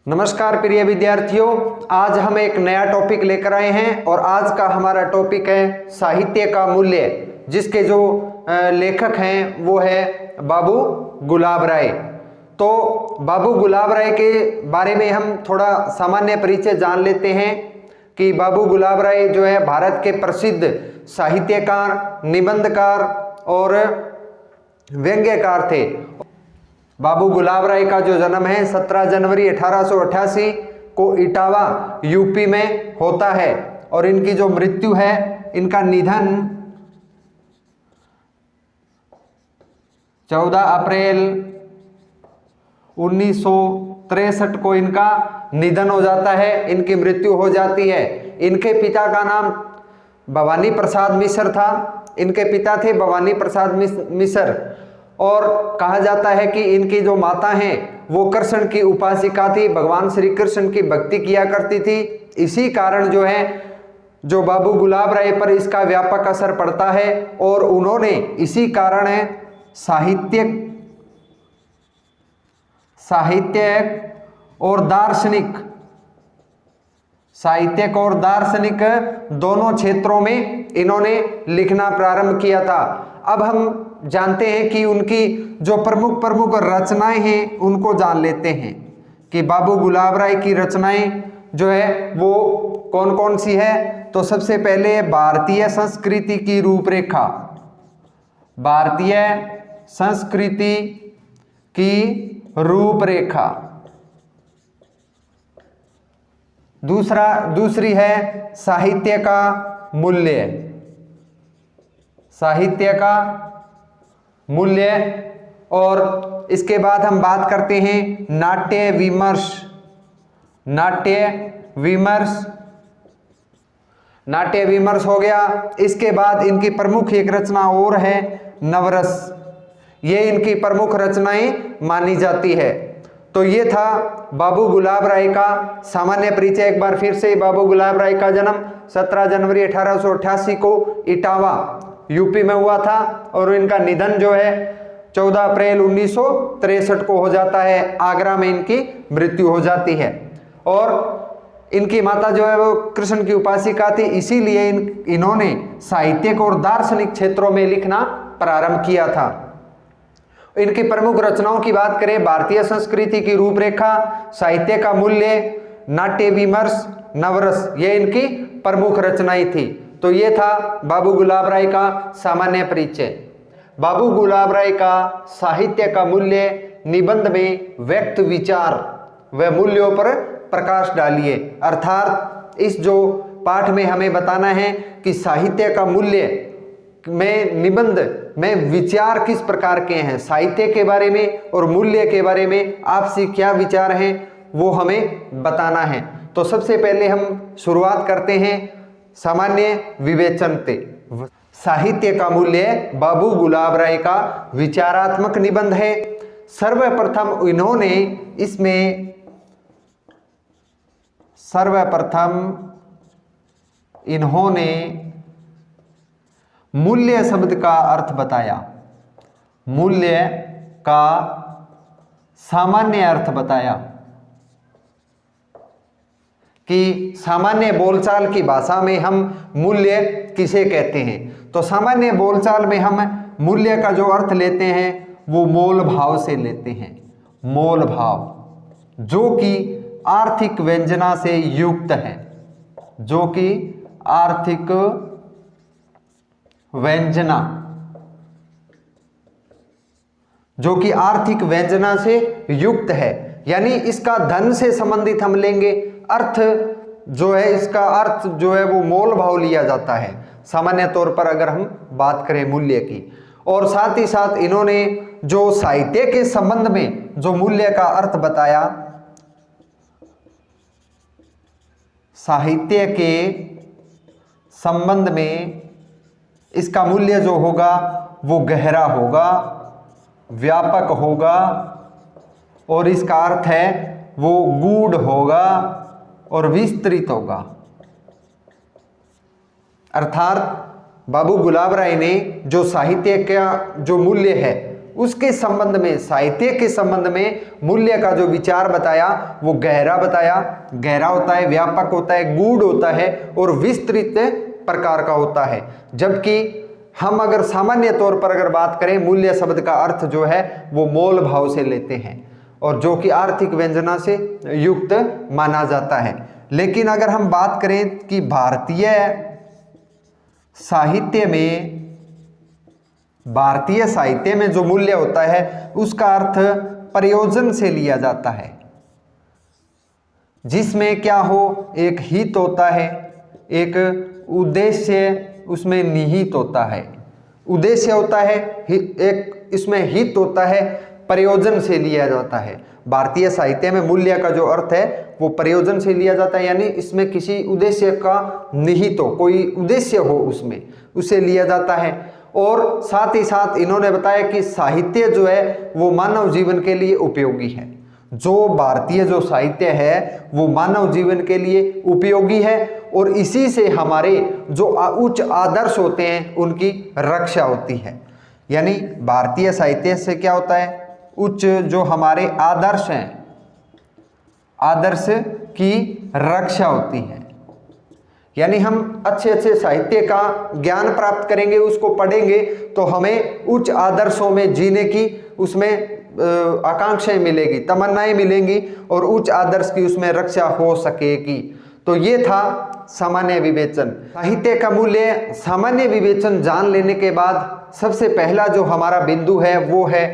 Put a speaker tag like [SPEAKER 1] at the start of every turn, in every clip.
[SPEAKER 1] नमस्कार प्रिय विद्यार्थियों, आज हम एक नया टॉपिक लेकर आए हैं और आज का हमारा टॉपिक है साहित्य का मूल्य, जिसके जो लेखक हैं वो है बाबू गुलाब राय। तो बाबू गुलाब राय के बारे में हम थोड़ा सामान्य परिचय जान लेते हैं कि बाबू गुलाब राय जो है भारत के प्रसिद्ध साहित्यकार, निबंधकार और व्यंग्यकार थे। बाबू गुलाब राय का जो जन्म है 17 जनवरी 1888 को इटावा यूपी में होता है और इनकी जो मृत्यु है, इनका निधन 14 अप्रैल 1963 को इनका निधन हो जाता है, इनकी मृत्यु हो जाती है। इनके पिता का नाम भवानी प्रसाद मिश्र था। इनके पिता थे भवानी प्रसाद मिश्र और कहा जाता है कि इनकी जो माता हैं वो कृष्ण की उपासिका थी, भगवान श्री कृष्ण की भक्ति किया करती थी। इसी कारण जो है जो बाबू गुलाब राय पर इसका व्यापक असर पड़ता है और उन्होंने इसी कारण है साहित्यक और दार्शनिक दोनों क्षेत्रों में इन्होंने लिखना प्रारंभ किया था। अब हम जानते हैं कि उनकी जो प्रमुख रचनाएं हैं उनको जान लेते हैं कि बाबू गुलाब राय की रचनाएं जो है वो कौन कौन सी है। तो सबसे पहले भारतीय संस्कृति की रूपरेखा, भारतीय संस्कृति की रूपरेखा। दूसरी है साहित्य का मूल्य, साहित्य का मूल्य। और इसके बाद हम बात करते हैं नाट्य विमर्श, नाट्य विमर्श हो गया। इसके बाद इनकी प्रमुख एक रचना और है नवरस, ये इनकी प्रमुख रचनाएं मानी जाती है। तो ये था बाबू गुलाब राय का सामान्य परिचय। एक बार फिर से, बाबू गुलाब राय का जन्म 17 जनवरी 1888 को इटावा यूपी में हुआ था और इनका निधन जो है 14 अप्रैल 1963 को हो जाता है। आगरा में इनकी मृत्यु हो जाती है और इनकी माता जो है वो कृष्ण की उपासिका थी, इसीलिए इन्होंने साहित्यिक और दार्शनिक क्षेत्रों में लिखना प्रारंभ किया था। इनकी प्रमुख रचनाओं की बात करें, भारतीय संस्कृति की रूपरेखा, साहित्य का मूल्य, नाट्य विमर्श, नवरस, ये इनकी प्रमुख रचनाएं थी। तो ये था बाबू गुलाब राय का सामान्य परिचय। बाबू गुलाब राय का साहित्य का मूल्य निबंध में व्यक्त विचार व मूल्यों पर प्रकाश डालिए। अर्थात इस जो पाठ में हमें बताना है कि साहित्य का मूल्य में निबंध में विचार किस प्रकार के हैं, साहित्य के बारे में और मूल्य के बारे में आपसे क्या विचार हैं वो हमें बताना है। तो सबसे पहले हम शुरुआत करते हैं सामान्य विवेचन से। साहित्य का मूल्य बाबू गुलाब राय का विचारात्मक निबंध है। सर्वप्रथम इन्होंने मूल्य शब्द का अर्थ बताया, मूल्य का सामान्य अर्थ बताया कि सामान्य बोलचाल की भाषा में हम मूल्य किसे कहते हैं। तो सामान्य बोलचाल में हम मूल्य का जो अर्थ लेते हैं वो मोल भाव से लेते हैं। मोल भाव जो कि आर्थिक व्यंजना से युक्त है, जो कि आर्थिक व्यंजना से युक्त है, यानी इसका धन से संबंधित हम लेंगे। अर्थ जो है, इसका अर्थ जो है वो मोल भाव लिया जाता है सामान्य तौर पर अगर हम बात करें मूल्य की। और साथ ही साथ इन्होंने जो साहित्य के संबंध में जो मूल्य का अर्थ बताया, साहित्य के संबंध में इसका मूल्य जो होगा वो गहरा होगा, व्यापक होगा और इसका अर्थ है वो गूढ़ होगा और विस्तृत होगा। अर्थात बाबू गुलाब राय ने जो साहित्य का जो मूल्य है उसके संबंध में, साहित्य के संबंध में मूल्य का जो विचार बताया वो गहरा बताया। गहरा होता है, व्यापक होता है, गूढ़ होता है और विस्तृत प्रकार का होता है। जबकि हम अगर सामान्य तौर पर अगर बात करें, मूल्य शब्द का अर्थ जो है वो मोल भाव से लेते हैं और जो कि आर्थिक व्यंजना से युक्त माना जाता है। लेकिन अगर हम बात करें कि भारतीय साहित्य में जो मूल्य होता है उसका अर्थ प्रयोजन से लिया जाता है, जिसमें क्या हो, एक हित होता है, एक उद्देश्य उसमें निहित होता है। उद्देश्य होता है, एक इसमें हित होता है, प्रयोजन से लिया जाता है। भारतीय साहित्य में मूल्य का जो अर्थ है वो प्रयोजन से लिया जाता है, यानी इसमें किसी उद्देश्य का निहित हो, कोई उद्देश्य हो उसमें, उसे लिया जाता है। और साथ ही साथ इन्होंने बताया कि साहित्य जो है वो मानव जीवन के लिए उपयोगी है। जो भारतीय जो साहित्य है वो मानव जीवन के लिए उपयोगी है और इसी से हमारे जो उच्च आदर्श होते हैं उनकी रक्षा होती है। यानी भारतीय साहित्य से क्या होता है, उच्च जो हमारे आदर्श हैं, आदर्श की रक्षा होती है। यानी हम अच्छे साहित्य का ज्ञान प्राप्त करेंगे, उसको पढ़ेंगे तो हमें उच्च आदर्शों में जीने की उसमें आकांक्षाएं मिलेगी, तमन्नाएं मिलेंगी और उच्च आदर्श की उसमें रक्षा हो सकेगी। तो ये था सामान्य विवेचन। साहित्य का मूल्य सामान्य विवेचन जान लेने के बाद सबसे पहला जो हमारा बिंदु है वो है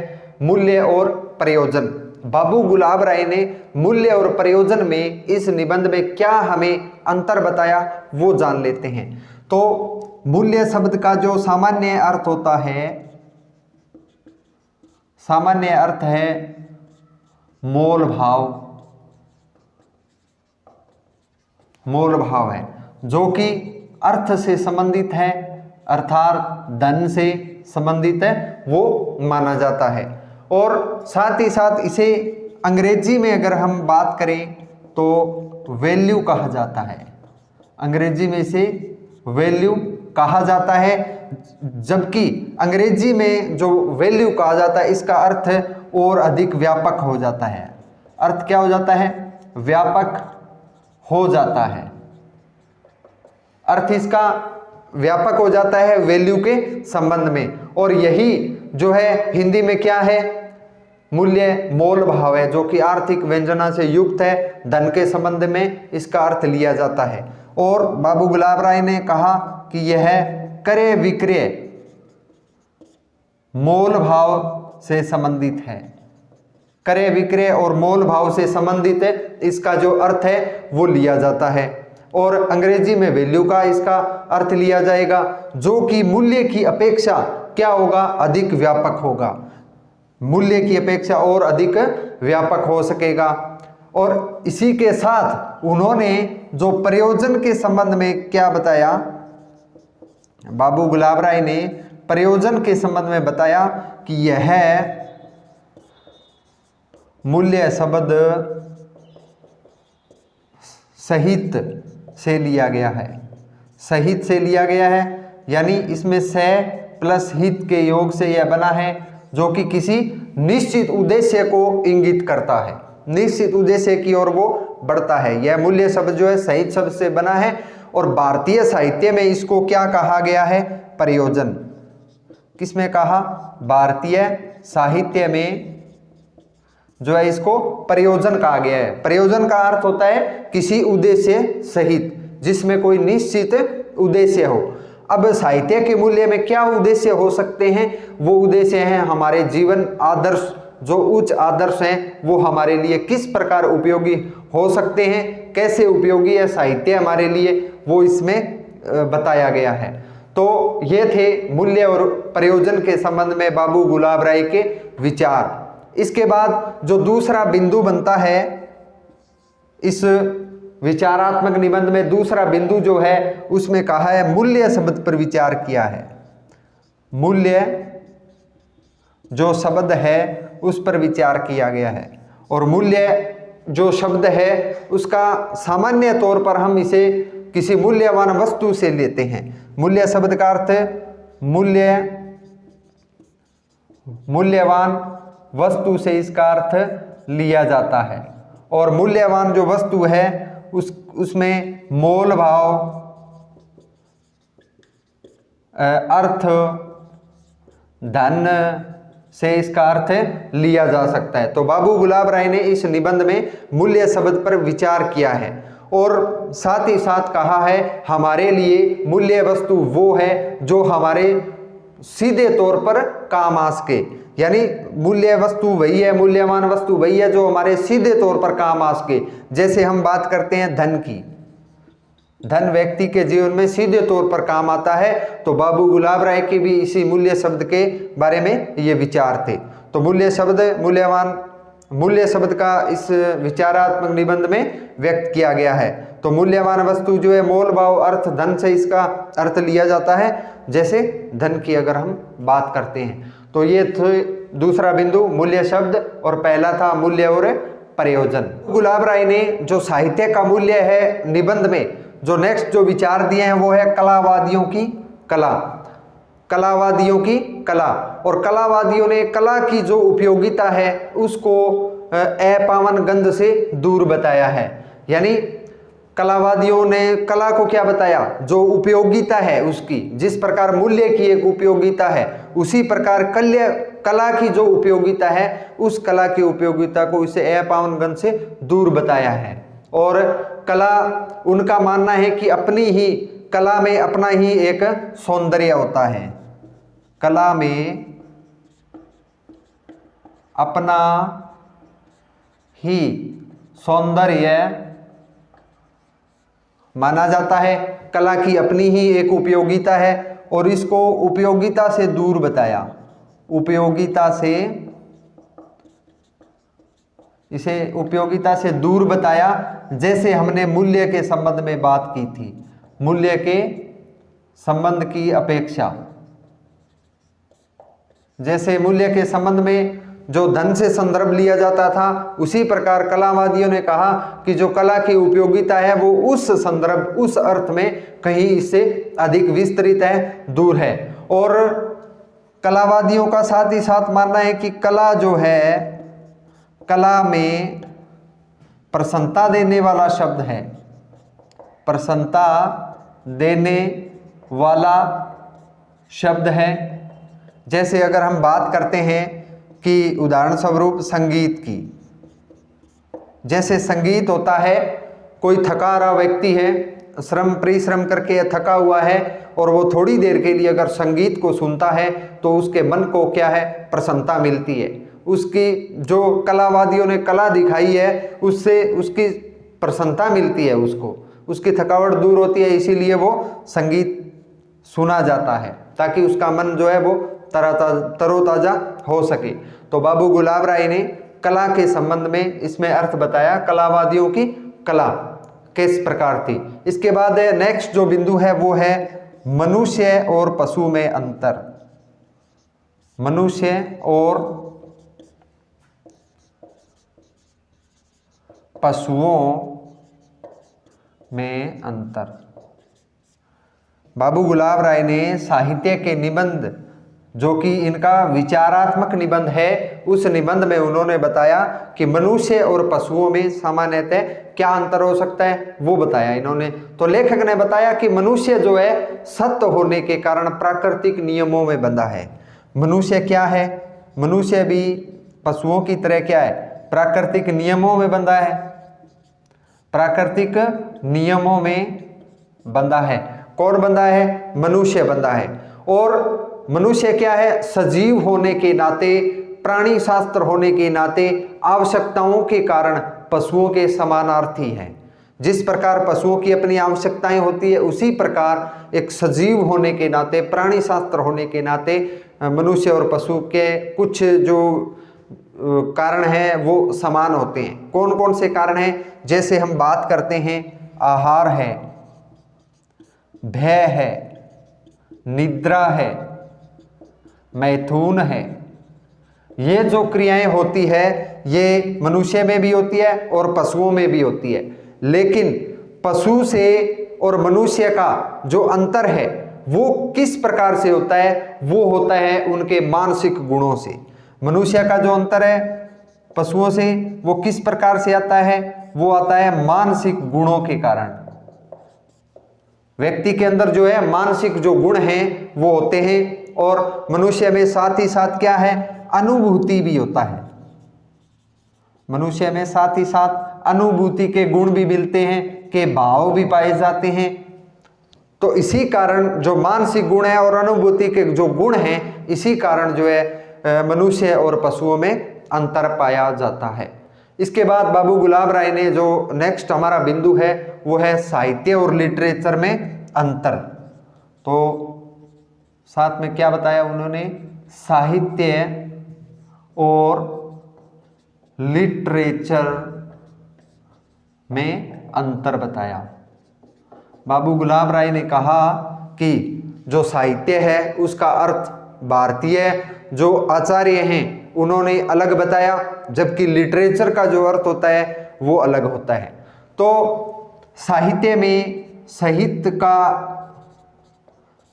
[SPEAKER 1] मूल्य और प्रयोजन। बाबू गुलाब राय ने मूल्य और प्रयोजन में इस निबंध में क्या हमें अंतर बताया वो जान लेते हैं। तो मूल्य शब्द का जो सामान्य अर्थ होता है, सामान्य अर्थ है मोल भाव। मोल भाव है जो कि अर्थ से संबंधित है, अर्थात धन से संबंधित है, वो माना जाता है। और साथ ही साथ इसे अंग्रेजी में अगर हम बात करें तो वैल्यू कहा जाता है। अंग्रेजी में इसे वैल्यू कहा जाता है, जबकि अंग्रेजी में जो वैल्यू कहा जाता है इसका अर्थ और अधिक व्यापक हो जाता है। अर्थ क्या हो जाता है, व्यापक हो जाता है। अर्थ इसका व्यापक हो जाता है वैल्यू के संबंध में। और यही जो है हिंदी में क्या है, मूल्य मोल भाव है, जो कि आर्थिक व्यंजना से युक्त है, धन के संबंध में इसका अर्थ लिया जाता है। और बाबू गुलाब राय ने कहा कि यह क्रय विक्रय मोल भाव से संबंधित है। क्रय विक्रय और मोल भाव से संबंधित है, इसका जो अर्थ है वो लिया जाता है। और अंग्रेजी में वैल्यू का इसका अर्थ लिया जाएगा, जो कि मूल्य की अपेक्षा क्या होगा, अधिक व्यापक होगा। मूल्य की अपेक्षा और अधिक व्यापक हो सकेगा। और इसी के साथ उन्होंने जो प्रयोजन के संबंध में क्या बताया, बाबू गुलाब राय ने प्रयोजन के संबंध में बताया कि यह मूल्य शब्द सहित से लिया गया है। सहित से लिया गया है, यानी इसमें से प्लस हित के योग से यह बना है, जो कि किसी निश्चित उद्देश्य को इंगित करता है, निश्चित उद्देश्य की ओर वो बढ़ता है। यह मूल्य शब्द जो है सहित शब्द से बना है। और भारतीय साहित्य में इसको क्या कहा गया है, प्रयोजन। किसमें कहा, भारतीय साहित्य में जो है इसको प्रयोजन कहा गया है। प्रयोजन का अर्थ होता है किसी उद्देश्य सहित, जिसमें कोई निश्चित उद्देश्य हो। अब साहित्य के मूल्य में क्या उद्देश्य हो सकते हैं, वो उद्देश्य हैं हमारे जीवन आदर्श, जो उच्च आदर्श हैं वो हमारे लिए किस प्रकार उपयोगी हो सकते हैं, कैसे उपयोगी है साहित्य हमारे लिए, वो इसमें बताया गया है। तो ये थे मूल्य और प्रयोजन के संबंध में बाबू गुलाब राय के विचार। इसके बाद जो दूसरा बिंदु बनता है इस विचारात्मक निबंध में, दूसरा बिंदु जो है उसमें कहा है मूल्य शब्द पर विचार किया है। मूल्य जो शब्द है उस पर विचार किया गया है। और मूल्य जो शब्द है उसका सामान्य तौर पर हम इसे किसी मूल्यवान वस्तु से लेते हैं। मूल्य शब्द का अर्थ मूल्य मूल्यवान वस्तु से इसका अर्थ लिया जाता है। और मूल्यवान जो वस्तु है उसमें मोल भाव, अर्थ, धन से इसका अर्थ लिया जा सकता है। तो बाबू गुलाब राय ने इस निबंध में मूल्य शब्द पर विचार किया है और साथ ही साथ कहा है हमारे लिए मूल्य वस्तु वो है जो हमारे सीधे तौर पर काम आ सके, यानी मूल्य वस्तु वही है, मूल्यवान वस्तु वही है जो हमारे सीधे तौर पर काम आ सके। जैसे हम बात करते हैं धन की, धन व्यक्ति के जीवन में सीधे तौर पर काम आता है, तो बाबू गुलाब राय के भी इसी मूल्य शब्द के बारे में ये विचार थे। तो मूल्य शब्द, मूल्यवान मूल्य शब्द का इस विचारात्मक निबंध में व्यक्त किया गया है। तो मूल्यवान वस्तु जो है मोल भाव अर्थ धन से इसका अर्थ लिया जाता है। जैसे धन की अगर हम बात करते हैं तो ये दूसरा बिंदु मूल्य शब्द और पहला था मूल्य और प्रयोजन। गुलाब राय ने जो साहित्य का मूल्य है निबंध में जो नेक्स्ट जो विचार दिए हैं वो है कलावादियों की कला, कलावादियों की कला। और कलावादियों ने कला की जो उपयोगिता है उसको अपावन गंध से दूर बताया है। यानी कलावादियों ने कला को क्या बताया, जो उपयोगिता है उसकी, जिस प्रकार मूल्य की एक उपयोगिता है उसी प्रकार कला की जो उपयोगिता है उस कला की उपयोगिता को इसे अपावन गंध से दूर बताया है। और कला, उनका मानना है कि अपनी ही कला में अपना ही एक सौंदर्य होता है, कला में अपना ही सौंदर्य माना जाता है, कला की अपनी ही एक उपयोगिता है और इसको उपयोगिता से दूर बताया, उपयोगिता से, इसे उपयोगिता से दूर बताया। जैसे हमने मूल्य के संबंध में बात की थी, मूल्य के संबंध की अपेक्षा, जैसे मूल्य के संबंध में जो धन से संदर्भ लिया जाता था उसी प्रकार कलावादियों ने कहा कि जो कला की उपयोगिता है वो उस संदर्भ, उस अर्थ में कहीं इससे अधिक विस्तृत है, दूर है। और कलावादियों का साथ ही साथ मानना है कि कला जो है, कला में प्रसन्नता देने वाला शब्द है, प्रसन्नता देने वाला शब्द है। जैसे अगर हम बात करते हैं कि उदाहरण स्वरूप संगीत की, जैसे संगीत होता है, कोई थका रहा व्यक्ति है, परिश्रम करके थका हुआ है और वो थोड़ी देर के लिए अगर संगीत को सुनता है तो उसके मन को क्या है, प्रसन्नता मिलती है। उसकी जो कलावादियों ने कला दिखाई है उससे उसकी प्रसन्नता मिलती है, उसको उसकी थकावट दूर होती है, इसीलिए वो संगीत सुना जाता है ताकि उसका मन जो है वो तरोताजा हो सके। तो बाबू गुलाब राय ने कला के संबंध में इसमें अर्थ बताया, कलावादियों की कला किस प्रकार थी। इसके बाद नेक्स्ट जो बिंदु है वो है मनुष्य और पशु में अंतर, मनुष्य और पशुओं में अंतर। बाबू गुलाब राय ने साहित्य के निबंध जो कि इनका विचारात्मक निबंध है, उस निबंध में उन्होंने बताया कि मनुष्य और पशुओं में सामान्यतः क्या अंतर हो सकता है वो बताया इन्होंने। तो लेखक ने बताया कि मनुष्य जो है सत्य होने के कारण प्राकृतिक नियमों में बंधा है। मनुष्य क्या है, मनुष्य भी पशुओं की तरह क्या है, प्राकृतिक नियमों में बंधा है, प्राकृतिक नियमों में बंधा है। कौन बंधा है, मनुष्य बंधा है। और मनुष्य क्या है, सजीव होने के नाते, प्राणी शास्त्र होने के नाते आवश्यकताओं के कारण पशुओं के समानार्थी है। जिस प्रकार पशुओं की अपनी आवश्यकताएं होती है उसी प्रकार एक सजीव होने के नाते, प्राणी शास्त्र होने के नाते मनुष्य और पशु के कुछ जो कारण हैं वो समान होते हैं। कौन कौन से कारण हैं, जैसे हम बात करते हैं आहार है, भय है, निद्रा है, मैथुन है। ये जो क्रियाएं होती है ये मनुष्य में भी होती है और पशुओं में भी होती है। लेकिन पशु से और मनुष्य का जो अंतर है वो किस प्रकार से होता है? वो होता है उनके मानसिक गुणों से। मनुष्य का जो अंतर है पशुओं से, वो किस प्रकार से आता है? वो आता है मानसिक गुणों के कारण। व्यक्ति के अंदर जो है मानसिक जो गुण हैं वो होते हैं, और मनुष्य में साथ ही साथ क्या है? अनुभूति भी होता है। मनुष्य में साथ ही साथ अनुभूति के गुण भी मिलते हैं, के भाव भी पाए जाते हैं। तो इसी कारण जो मानसिक गुण है और अनुभूति के जो गुण हैं, इसी कारण जो है मनुष्य और पशुओं में अंतर पाया जाता है। इसके बाद बाबू गुलाब राय ने जो नेक्स्ट हमारा बिंदु है वो है साहित्य और लिटरेचर में अंतर। तो साथ में क्या बताया उन्होंने? साहित्य और लिटरेचर में अंतर बताया। बाबू गुलाब राय ने कहा कि जो साहित्य है उसका अर्थ भारतीय जो आचार्य हैं उन्होंने अलग बताया, जबकि लिटरेचर का जो अर्थ होता है वो अलग होता है। तो साहित्य में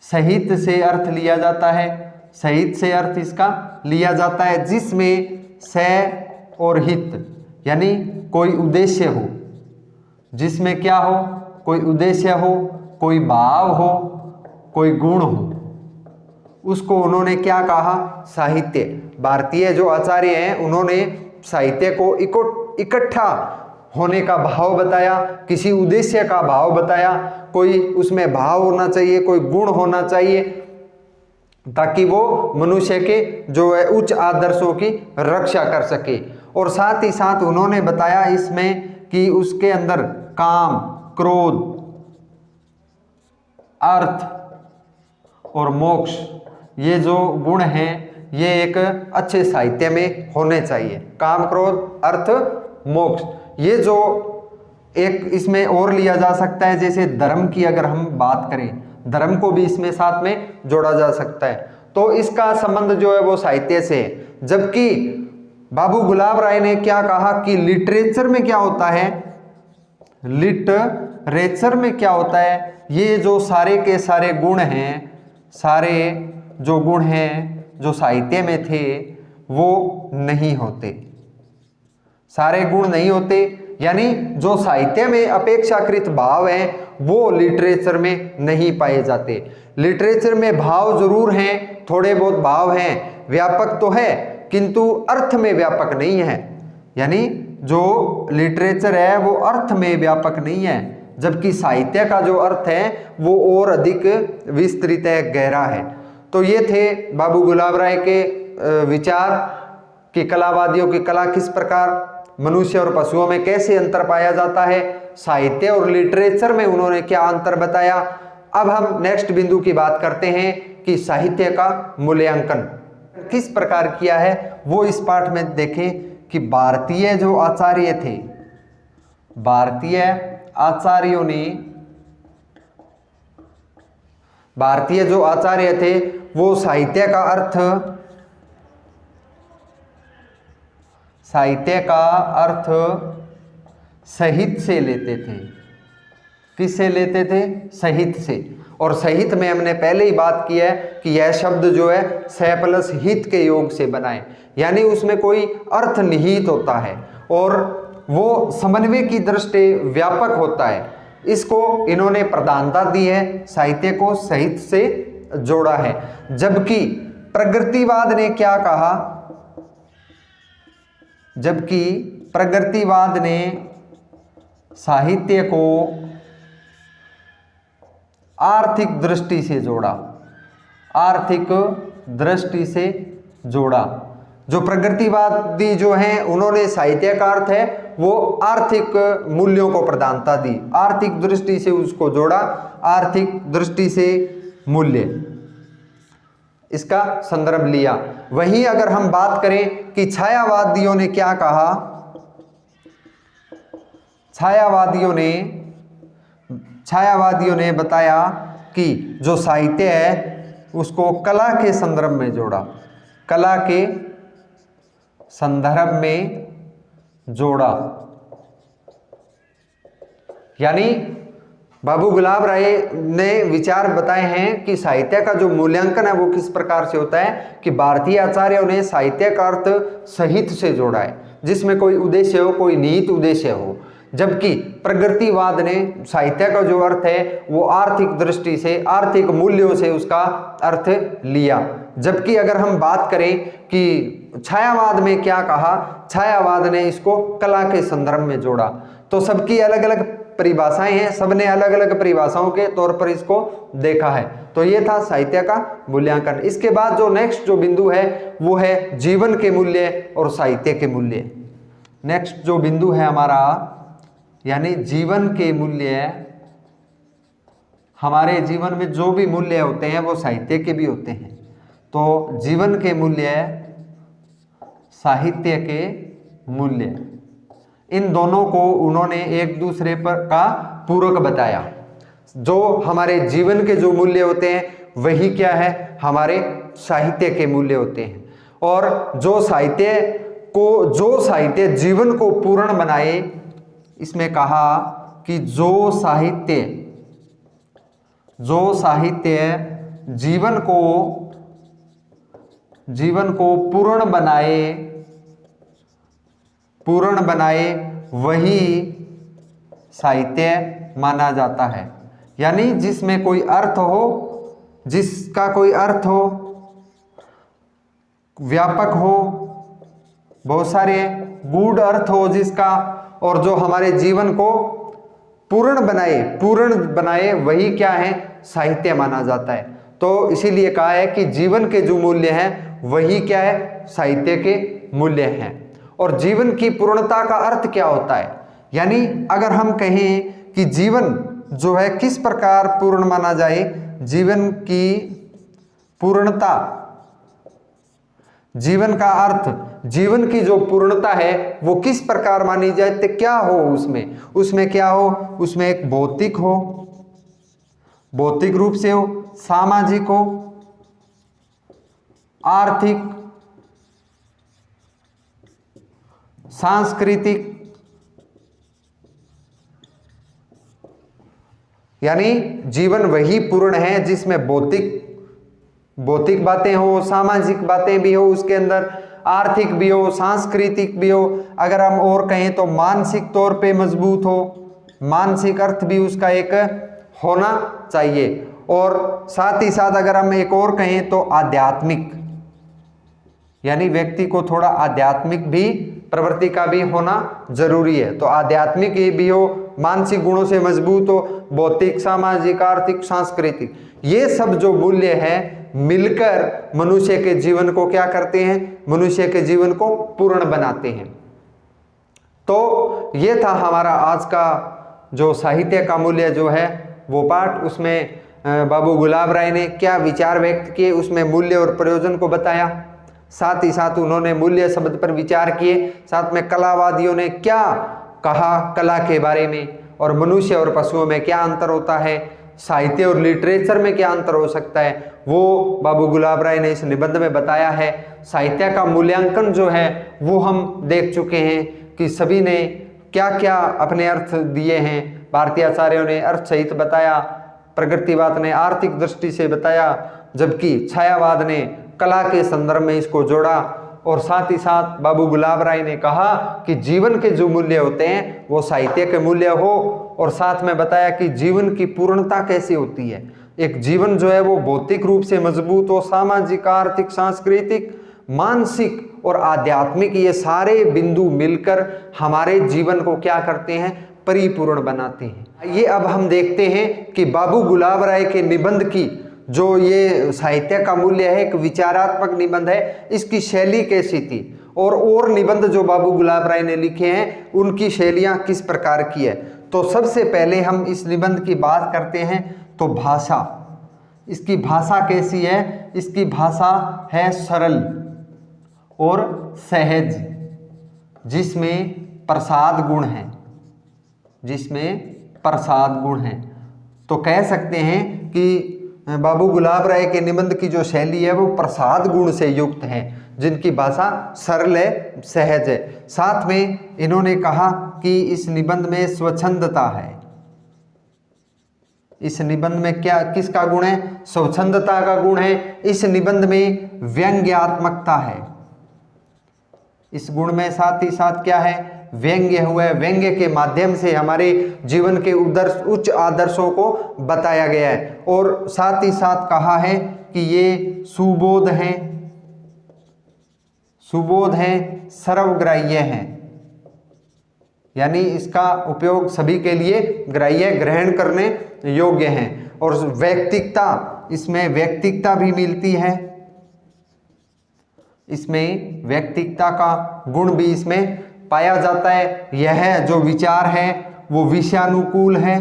[SPEAKER 1] साहित्य से अर्थ लिया जाता है, साहित्य से अर्थ इसका लिया जाता है जिसमें स और हित यानी कोई उद्देश्य हो, जिसमें क्या हो? कोई उद्देश्य हो, कोई भाव हो, कोई गुण हो, उसको उन्होंने क्या कहा? साहित्य। भारतीय जो आचार्य हैं उन्होंने साहित्य को इकट्ठा होने का भाव बताया, किसी उद्देश्य का भाव बताया, कोई उसमें भाव होना चाहिए, कोई गुण होना चाहिए, ताकि वो मनुष्य के जो है उच्च आदर्शों की रक्षा कर सके। और साथ ही साथ उन्होंने बताया इसमें कि उसके अंदर काम, क्रोध, अर्थ और मोक्ष, ये जो गुण हैं ये एक अच्छे साहित्य में होने चाहिए। काम, क्रोध, अर्थ, मोक्ष, ये जो एक इसमें और लिया जा सकता है, जैसे धर्म की अगर हम बात करें, धर्म को भी इसमें साथ में जोड़ा जा सकता है। तो इसका संबंध जो है वो साहित्य से है। जबकि बाबू गुलाब राय ने क्या कहा कि लिटरेचर में क्या होता है? लिटरेचर में क्या होता है? ये जो सारे के सारे गुण हैं, सारे जो गुण हैं जो साहित्य में थे वो नहीं होते, सारे गुण नहीं होते, यानी जो साहित्य में अपेक्षाकृत भाव हैं वो लिटरेचर में नहीं पाए जाते। लिटरेचर में भाव जरूर हैं, थोड़े बहुत भाव हैं, व्यापक तो है किंतु अर्थ में व्यापक नहीं है, यानी जो लिटरेचर है वो अर्थ में व्यापक नहीं है, जबकि साहित्य का जो अर्थ है वो और अधिक विस्तृत है, गहरा है। तो ये थे बाबू गुलाब राय के विचार कि कलावादियों की कला किस प्रकार, मनुष्य और पशुओं में कैसे अंतर पाया जाता है, साहित्य और लिटरेचर में उन्होंने क्या अंतर बताया। अब हम नेक्स्ट बिंदु की बात करते हैं कि साहित्य का मूल्यांकन किस प्रकार किया है, वो इस पाठ में देखें कि भारतीय जो आचार्य थे, भारतीय जो आचार्य थे वो साहित्य का अर्थ साहित्य से लेते थे। किससे लेते थे? साहित्य से। और साहित्य में हमने पहले ही बात की है कि यह शब्द जो है स प्लस हित के योग से बना है, यानी उसमें कोई अर्थ निहित होता है और वो समन्वय की दृष्टि व्यापक होता है। इसको इन्होंने प्रधानता दी है, साहित्य को साहित्य से जोड़ा है। जबकि प्रगतिवाद ने क्या कहा? जबकि प्रगतिवाद ने साहित्य को आर्थिक दृष्टि से जोड़ा, आर्थिक दृष्टि से जोड़ा। जो प्रगतिवादी जो हैं उन्होंने साहित्य का अर्थ है वो आर्थिक मूल्यों को प्रधानता दी, आर्थिक दृष्टि से उसको जोड़ा, आर्थिक दृष्टि से मूल्य इसका संदर्भ लिया। वहीं अगर हम बात करें कि छायावादियों ने क्या कहा, छायावादियों ने बताया कि जो साहित्य है उसको कला के संदर्भ में जोड़ा, कला के संदर्भ में जोड़ा, यानी बाबू गुलाब राय ने विचार बताए हैं कि साहित्य का जो मूल्यांकन है वो किस प्रकार से होता है कि भारतीय आचार्यों ने साहित्य का अर्थ सहित से जोड़ा है, जिसमें कोई उद्देश्य हो, कोई निहित उद्देश्य हो, जबकि प्रगतिवाद ने साहित्य का जो अर्थ है वो आर्थिक दृष्टि से, आर्थिक मूल्यों से उसका अर्थ लिया। जबकि अगर हम बात करें कि छायावाद में क्या कहा, छायावाद ने इसको कला के संदर्भ में जोड़ा। तो सबकी अलग अलग परिभाषाएं हैं, सबने अलग अलग परिभाषाओं के तौर पर इसको देखा है। तो ये था साहित्य का मूल्यांकन। इसके बाद जो नेक्स्ट जो बिंदु है वो है जीवन के मूल्य और साहित्य के मूल्य। नेक्स्ट जो बिंदु है हमारा, यानी जीवन के मूल्य। हमारे जीवन में जो भी मूल्य होते हैं वो साहित्य के भी होते हैं। तो जीवन के मूल्य, साहित्य के मूल्य, इन दोनों को उन्होंने एक दूसरे पर का पूरक बताया। जो हमारे जीवन के जो मूल्य होते हैं वही क्या है, हमारे साहित्य के मूल्य होते हैं। और जो साहित्य जीवन को पूर्ण बनाए, इसमें कहा कि जो साहित्य जीवन को पूर्ण बनाए वही साहित्य माना जाता है। यानी जिसमें कोई अर्थ हो, जिसका कोई अर्थ हो, व्यापक हो, बहुत सारे गूढ़ अर्थ हो जिसका, और जो हमारे जीवन को पूर्ण बनाए वही क्या है, साहित्य माना जाता है। तो इसीलिए कहा है कि जीवन के जो मूल्य हैं वही क्या है, साहित्य के मूल्य हैं। और जीवन की पूर्णता का अर्थ क्या होता है, यानी अगर हम कहें कि जीवन जो है किस प्रकार पूर्ण माना जाए, जीवन की पूर्णता, जीवन का अर्थ, जीवन की जो पूर्णता है वो किस प्रकार मानी जाए, तो क्या हो उसमें क्या हो, उसमें एक भौतिक हो, भौतिक रूप से हो, सामाजिक हो, आर्थिक, सांस्कृतिक, यानी जीवन वही पूर्ण है जिसमें भौतिक बातें हो, सामाजिक बातें भी हो, उसके अंदर आर्थिक भी हो, सांस्कृतिक भी हो, अगर हम और कहें तो मानसिक तौर पे मजबूत हो, मानसिक अर्थ भी उसका एक होना चाहिए। और साथ ही साथ अगर हम एक और कहें तो आध्यात्मिक, यानी व्यक्ति को थोड़ा आध्यात्मिक भी प्रवृत्ति का भी होना जरूरी है। तो आध्यात्मिक ये भी हो, मानसिक गुणों से मजबूत हो, भौतिक, सामाजिक, आर्थिक, सांस्कृतिक, ये सब जो मूल्य है मिलकर मनुष्य के जीवन को क्या करते हैं, मनुष्य के जीवन को पूर्ण बनाते हैं। तो ये था हमारा आज का जो साहित्य का मूल्य जो है वो पाठ। उसमें बाबू गुलाब राय ने क्या विचार व्यक्त किए, उसमें मूल्य और प्रयोजन को बताया। साथ ही साथ उन्होंने मूल्य शब्द पर विचार किए। साथ में कलावादियों ने क्या कहा कला के बारे में, और मनुष्य और पशुओं में क्या अंतर होता है, साहित्य और लिटरेचर में क्या अंतर हो सकता है, वो बाबू गुलाब राय ने इस निबंध में बताया है। साहित्य का मूल्यांकन जो है वो हम देख चुके हैं कि सभी ने क्या क्या अपने अर्थ दिए हैं। भारतीय आचार्यों ने अर्थ सहित बताया, प्रगतिवाद ने आर्थिक दृष्टि से बताया, जबकि छायावाद ने कला के संदर्भ में इसको जोड़ा। और साथ ही साथ बाबू गुलाब राय ने कहा कि जीवन के जो मूल्य होते हैं वो साहित्य के मूल्य हो, और साथ में बताया कि जीवन की पूर्णता कैसे होती है। एक जीवन जो है वो भौतिक रूप से मजबूत हो, सामाजिक, आर्थिक, सांस्कृतिक, मानसिक और आध्यात्मिक, ये सारे बिंदु मिलकर हमारे जीवन को क्या करते हैं, परिपूर्ण बनाते हैं। ये अब हम देखते हैं कि बाबू गुलाब राय के निबंध की जो ये साहित्य का मूल्य है, एक विचारात्मक निबंध है, इसकी शैली कैसी थी, और निबंध जो बाबू गुलाब राय ने लिखे हैं उनकी शैलियाँ किस प्रकार की है। तो सबसे पहले हम इस निबंध की बात करते हैं तो भाषा, इसकी भाषा कैसी है, इसकी भाषा है सरल और सहज, जिसमें प्रसाद गुण है, जिसमें प्रसाद गुण है। तो कह सकते हैं कि बाबू गुलाब राय के निबंध की जो शैली है वो प्रसाद गुण से युक्त है, जिनकी भाषा सरल है, सहज है। साथ में इन्होंने कहा कि इस निबंध में स्वच्छंदता है, इस निबंध में क्या किसका गुण है? स्वच्छंदता का गुण है। इस निबंध में व्यंग्यात्मकता है। इस गुण में साथ ही साथ क्या है? व्यंग्य हुआ है। व्यंग्य के माध्यम से हमारे जीवन के उच्च आदर्शों को बताया गया है। और साथ ही साथ कहा है कि ये सुबोध हैं, सुबोध हैं, सर्वग्राह्य हैं, यानी इसका उपयोग सभी के लिए ग्राह्य, ग्रहण करने योग्य हैं। और व्यक्तिकता, इसमें व्यक्तिकता भी मिलती है, इसमें व्यक्तिकता का गुण भी इसमें पाया जाता है। यह जो विचार है वो विषयानुकूल है,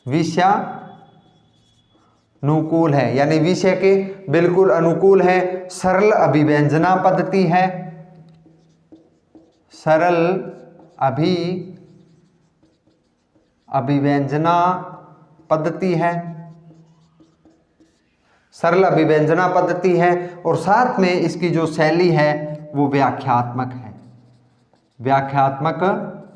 [SPEAKER 1] विषयानुकूल है, यानी विषय के बिल्कुल अनुकूल है। सरल अभिव्यंजना पद्धति है, सरल अभिव्यंजना पद्धति है, सरल अभिव्यंजना पद्धति है। और साथ में इसकी जो शैली है वो व्याख्यात्मक है, व्याख्यात्मक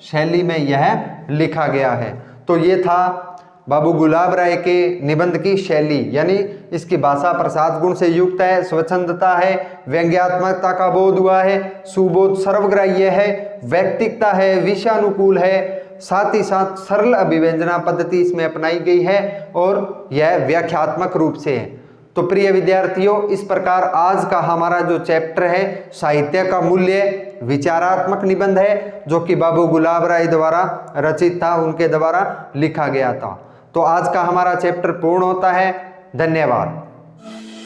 [SPEAKER 1] शैली में यह लिखा गया है। तो ये था बाबू गुलाब राय के निबंध की शैली, यानी इसकी भाषा प्रसाद गुण से युक्त है, स्वच्छंदता है, व्यंग्यात्मकता का बोध हुआ है, सुबोध सर्वग्राह्य है, व्यक्तिकता है, विषयानुकूल है, साथ ही साथ सरल अभिव्यंजना पद्धति इसमें अपनाई गई है और यह व्याख्यात्मक रूप से है। तो प्रिय विद्यार्थियों, इस प्रकार आज का हमारा जो चैप्टर है साहित्य का मूल्य विचारात्मक निबंध है, जो कि बाबू गुलाब राय द्वारा रचित था, उनके द्वारा लिखा गया था। तो आज का हमारा चैप्टर पूर्ण होता है। धन्यवाद।